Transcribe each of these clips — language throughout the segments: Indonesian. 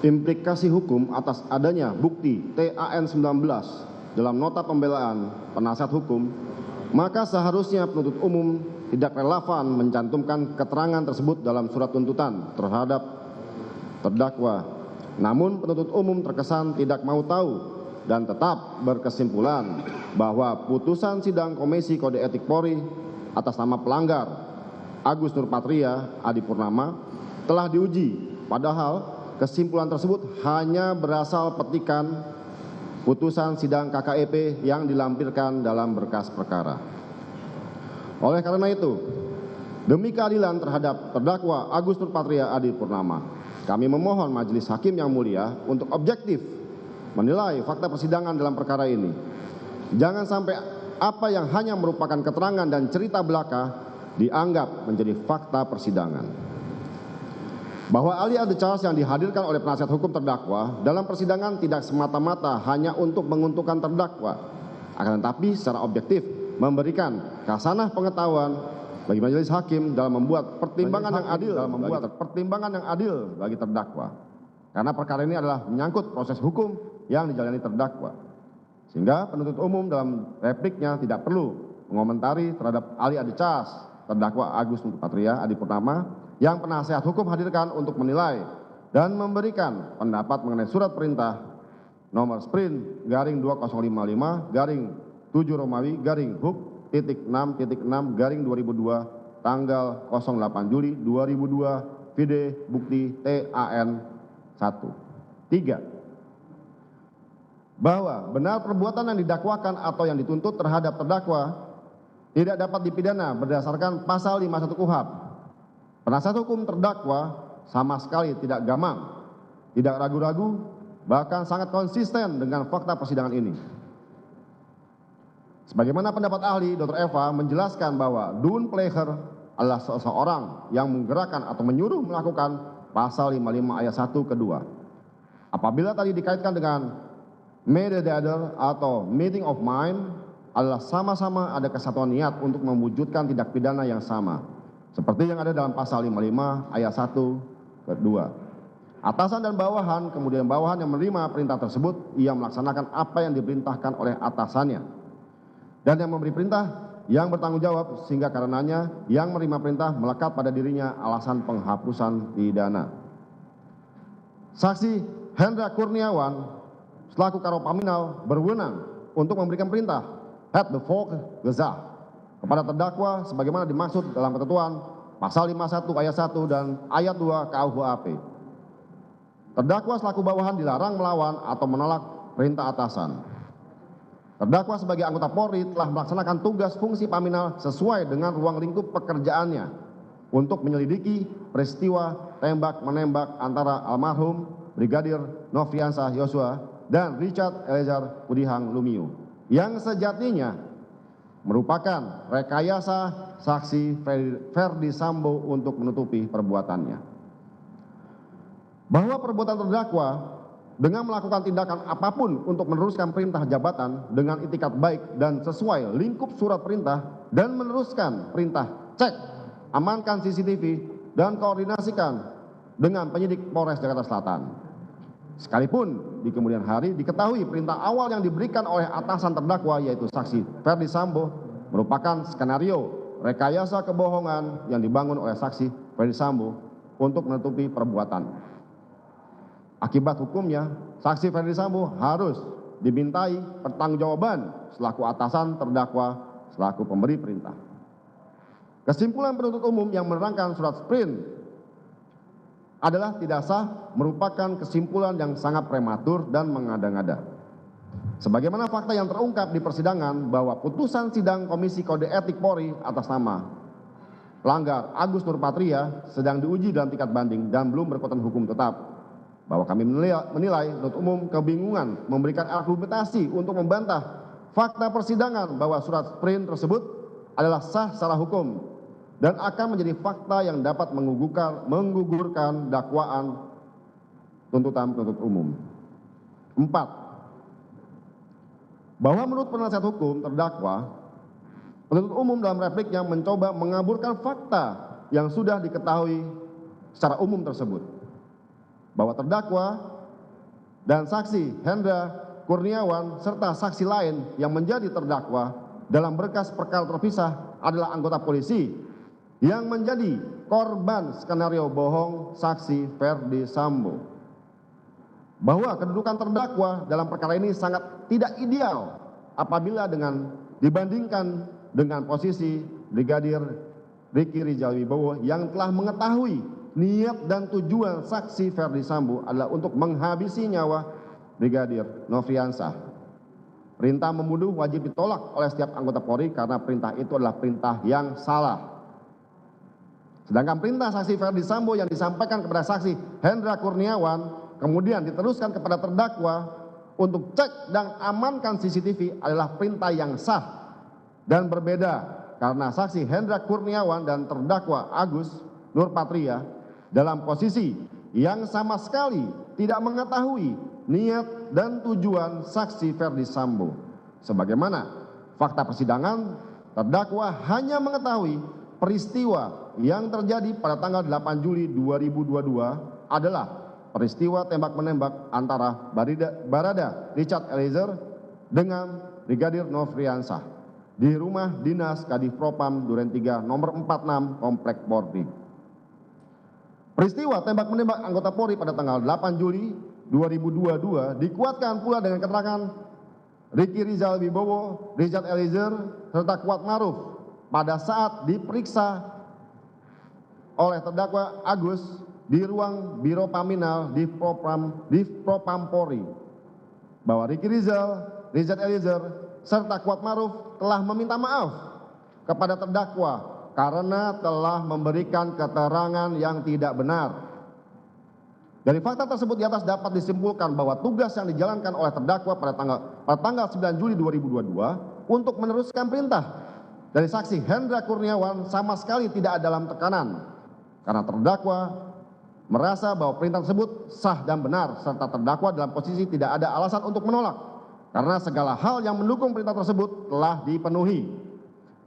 implikasi hukum atas adanya bukti TAN 19 dalam nota pembelaan penasihat hukum, maka seharusnya penuntut umum tidak relevan mencantumkan keterangan tersebut dalam surat tuntutan terhadap terdakwa. Namun penuntut umum terkesan tidak mau tahu dan tetap berkesimpulan bahwa putusan sidang Komisi Kode Etik Polri atas nama pelanggar Agus Nurpatria Adipurnama telah diuji, padahal kesimpulan tersebut hanya berasal petikan putusan sidang KKEP yang dilampirkan dalam berkas perkara. Oleh karena itu, demi keadilan terhadap terdakwa Agus Nurpatria Adipurnama, kami memohon Majelis Hakim yang mulia untuk objektif menilai fakta persidangan dalam perkara ini. Jangan sampai apa yang hanya merupakan keterangan dan cerita belaka dianggap menjadi fakta persidangan. Bahwa ahli ad charge yang dihadirkan oleh penasihat hukum terdakwa dalam persidangan tidak semata-mata hanya untuk menguntungkan terdakwa, akan tetapi secara objektif memberikan khasanah pengetahuan bagi majelis hakim dalam membuat pertimbangan yang adil bagi terdakwa. Karena perkara ini adalah menyangkut proses hukum yang dijalani terdakwa. Sehingga penuntut umum dalam repliknya tidak perlu mengomentari terhadap ahli ad charge terdakwa Agus Nurpatria Adipurnama yang penasihat hukum hadirkan untuk menilai dan memberikan pendapat mengenai surat perintah nomor Sprint garing 2055 garing 7 Romawi garing Huk titik 6 2002 tanggal 08 Juli 2002 vide bukti TAN 1. 3. Bahwa benar perbuatan yang didakwakan atau yang dituntut terhadap terdakwa tidak dapat dipidana berdasarkan pasal 51 KUHP. Penasihat hukum terdakwa sama sekali tidak gamang, tidak ragu-ragu, bahkan sangat konsisten dengan fakta persidangan ini. Sebagaimana pendapat ahli Dr. Eva menjelaskan bahwa doen pleger adalah seseorang yang menggerakkan atau menyuruh melakukan pasal 55 ayat 1 kedua. Apabila tadi dikaitkan dengan mediator atau meeting of mind adalah sama-sama ada kesatuan niat untuk mewujudkan tindak pidana yang sama, seperti yang ada dalam pasal 55 ayat 1 kedua. Atasan dan bawahan, kemudian bawahan yang menerima perintah tersebut, ia melaksanakan apa yang diperintahkan oleh atasannya. Dan yang memberi perintah yang bertanggung jawab, sehingga karenanya yang menerima perintah melekat pada dirinya alasan penghapusan pidana. Saksi Hendra Kurniawan selaku Karopaminal berwenang untuk memberikan perintah at the fore gezag kepada terdakwa sebagaimana dimaksud dalam ketentuan pasal 51 ayat 1 dan ayat 2 KUHP. Terdakwa selaku bawahan dilarang melawan atau menolak perintah atasan. Terdakwa sebagai anggota Polri telah melaksanakan tugas fungsi paminal sesuai dengan ruang lingkup pekerjaannya untuk menyelidiki peristiwa tembak-menembak antara almarhum Brigadir Nofriansah Yosua dan Richard Eliezer Pudihang Lumiu yang sejatinya merupakan rekayasa saksi Ferdi Sambo untuk menutupi perbuatannya. Bahwa perbuatan terdakwa dengan melakukan tindakan apapun untuk meneruskan perintah jabatan dengan itikat baik dan sesuai lingkup surat perintah dan meneruskan perintah cek, amankan CCTV dan koordinasikan dengan penyidik Polres Jakarta Selatan. Sekalipun di kemudian hari diketahui perintah awal yang diberikan oleh atasan terdakwa yaitu saksi Ferdi Sambo merupakan skenario rekayasa kebohongan yang dibangun oleh saksi Ferdi Sambo untuk menutupi perbuatan. Akibat hukumnya, saksi Ferdi Sambo harus dimintai pertanggungjawaban selaku atasan terdakwa selaku pemberi perintah. Kesimpulan penuntut umum yang menerangkan surat sprint adalah tidak sah, merupakan kesimpulan yang sangat prematur dan mengada-ngada. Sebagaimana fakta yang terungkap di persidangan bahwa putusan sidang Komisi Kode Etik Polri atas nama pelanggar Agus Nurpatria sedang diuji dalam tingkat banding dan belum berkekuatan hukum tetap. Bahwa kami menilai penuntut umum kebingungan memberikan argumentasi untuk membantah fakta persidangan bahwa surat sprint tersebut adalah sah secara hukum dan akan menjadi fakta yang dapat menggugurkan dakwaan tuntutan penuntut umum. 4. Bahwa menurut penasihat hukum terdakwa, penuntut umum dalam repliknya mencoba mengaburkan fakta yang sudah diketahui secara umum tersebut. bahwa terdakwa dan saksi Hendra Kurniawan serta saksi lain yang menjadi terdakwa dalam berkas perkara terpisah adalah anggota polisi yang menjadi korban skenario bohong saksi Ferdi Sambo. Bahwa kedudukan terdakwa dalam perkara ini sangat tidak ideal apabila dibandingkan dengan posisi Brigadir Riki Rizal Wibowo yang telah mengetahui niat dan tujuan saksi Ferdi Sambo adalah untuk menghabisi nyawa Brigadir Nofriansah. Perintah membunuh wajib ditolak oleh setiap anggota Polri karena perintah itu adalah perintah yang salah. Sedangkan perintah saksi Ferdi Sambo yang disampaikan kepada saksi Hendra Kurniawan kemudian diteruskan kepada terdakwa untuk cek dan amankan CCTV adalah perintah yang sah dan berbeda karena saksi Hendra Kurniawan dan terdakwa Agus Nurpatria dalam posisi yang sama sekali tidak mengetahui niat dan tujuan saksi Ferdi Sambo. Sebagaimana fakta persidangan, terdakwa hanya mengetahui peristiwa yang terjadi pada tanggal 8 Juli 2022 adalah peristiwa tembak-menembak antara Barada Richard Eliezer dengan Brigadir Nofriansah di rumah dinas Kadif Propam Duren 3 nomor 46 Komplek Polri. Peristiwa tembak-menembak anggota Polri pada tanggal 8 Juli 2022 dikuatkan pula dengan keterangan Riki Rizal Wibowo, Richard Eliezer, serta Kuat Maruf pada saat diperiksa oleh terdakwa Agus di ruang Biro Paminal di Propam Polri bahwa Riki Rizal, Richard Eliezer, serta Kuat Maruf telah meminta maaf kepada terdakwa karena telah memberikan keterangan yang tidak benar. Dari fakta tersebut di atas dapat disimpulkan bahwa tugas yang dijalankan oleh terdakwa pada tanggal 9 Juli 2022 untuk meneruskan perintah dari saksi Hendra Kurniawan sama sekali tidak dalam tekanan karena terdakwa merasa bahwa perintah tersebut sah dan benar serta terdakwa dalam posisi tidak ada alasan untuk menolak karena segala hal yang mendukung perintah tersebut telah dipenuhi.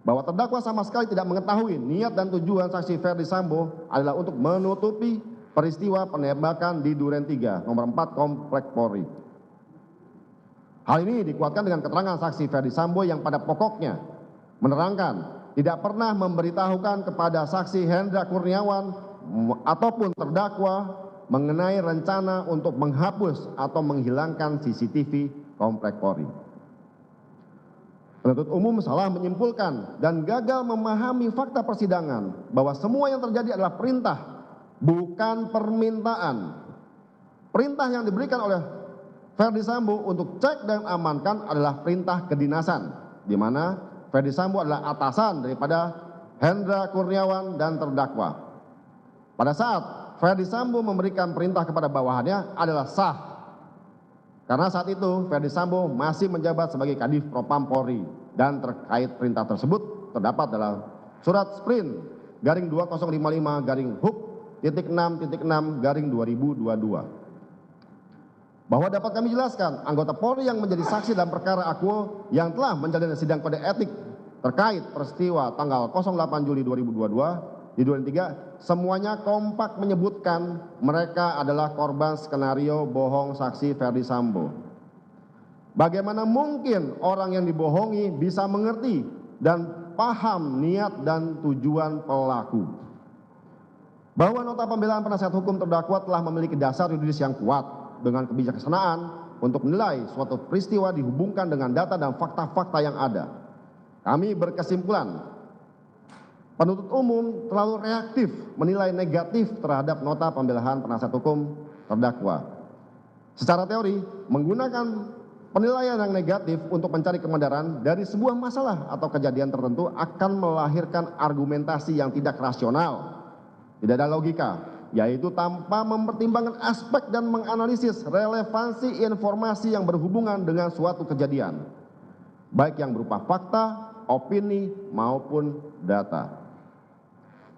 Bahwa terdakwa sama sekali tidak mengetahui niat dan tujuan saksi Ferdi Sambo adalah untuk menutupi peristiwa penembakan di Duren 3 nomor 4 Komplek Polri. Hal ini dikuatkan dengan keterangan saksi Ferdi Sambo yang pada pokoknya menerangkan tidak pernah memberitahukan kepada saksi Hendra Kurniawan ataupun terdakwa mengenai rencana untuk menghapus atau menghilangkan CCTV Komplek Polri. Penuntut umum salah menyimpulkan dan gagal memahami fakta persidangan bahwa semua yang terjadi adalah perintah, bukan permintaan. Perintah yang diberikan oleh Ferdi Sambo untuk cek dan amankan adalah perintah kedinasan, di mana Ferdi Sambo adalah atasan daripada Hendra Kurniawan dan terdakwa. Pada saat Ferdi Sambo memberikan perintah kepada bawahannya adalah sah. Karena saat itu Ferdi Sambo masih menjabat sebagai Kadif Propam Polri dan terkait perintah tersebut terdapat dalam surat sprint garing 2055 garing hub .6.6 garing 2022. Bahwa dapat kami jelaskan anggota Polri yang menjadi saksi dalam perkara Akuo yang telah menjalani sidang kode etik terkait peristiwa tanggal 08 Juli 2022 di Duren 3 semuanya kompak menyebutkan mereka adalah korban skenario bohong saksi Ferdi Sambo. Bagaimana mungkin orang yang dibohongi bisa mengerti dan paham niat dan tujuan pelaku? Bahwa nota pembelaan penasihat hukum terdakwa telah memiliki dasar yuridis yang kuat dengan kebijaksanaan untuk menilai suatu peristiwa dihubungkan dengan data dan fakta-fakta yang ada. Kami berkesimpulan penuntut umum terlalu reaktif menilai negatif terhadap nota pembelaan penasihat hukum terdakwa. Secara teori, menggunakan penilaian yang negatif untuk mencari kebenaran dari sebuah masalah atau kejadian tertentu akan melahirkan argumentasi yang tidak rasional, tidak ada logika, yaitu tanpa mempertimbangkan aspek dan menganalisis relevansi informasi yang berhubungan dengan suatu kejadian, baik yang berupa fakta, opini, maupun data.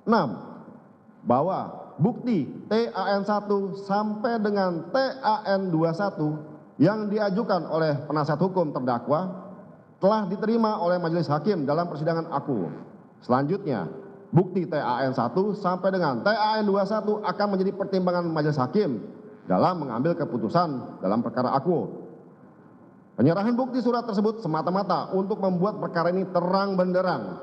6. Bahwa bukti TAN1 sampai dengan TAN21 yang diajukan oleh penasihat hukum terdakwa telah diterima oleh majelis hakim dalam persidangan Akuo. Selanjutnya, bukti TAN1 sampai dengan TAN21 akan menjadi pertimbangan majelis hakim dalam mengambil keputusan dalam perkara akuo. Penyerahan bukti surat tersebut semata-mata untuk membuat perkara ini terang benderang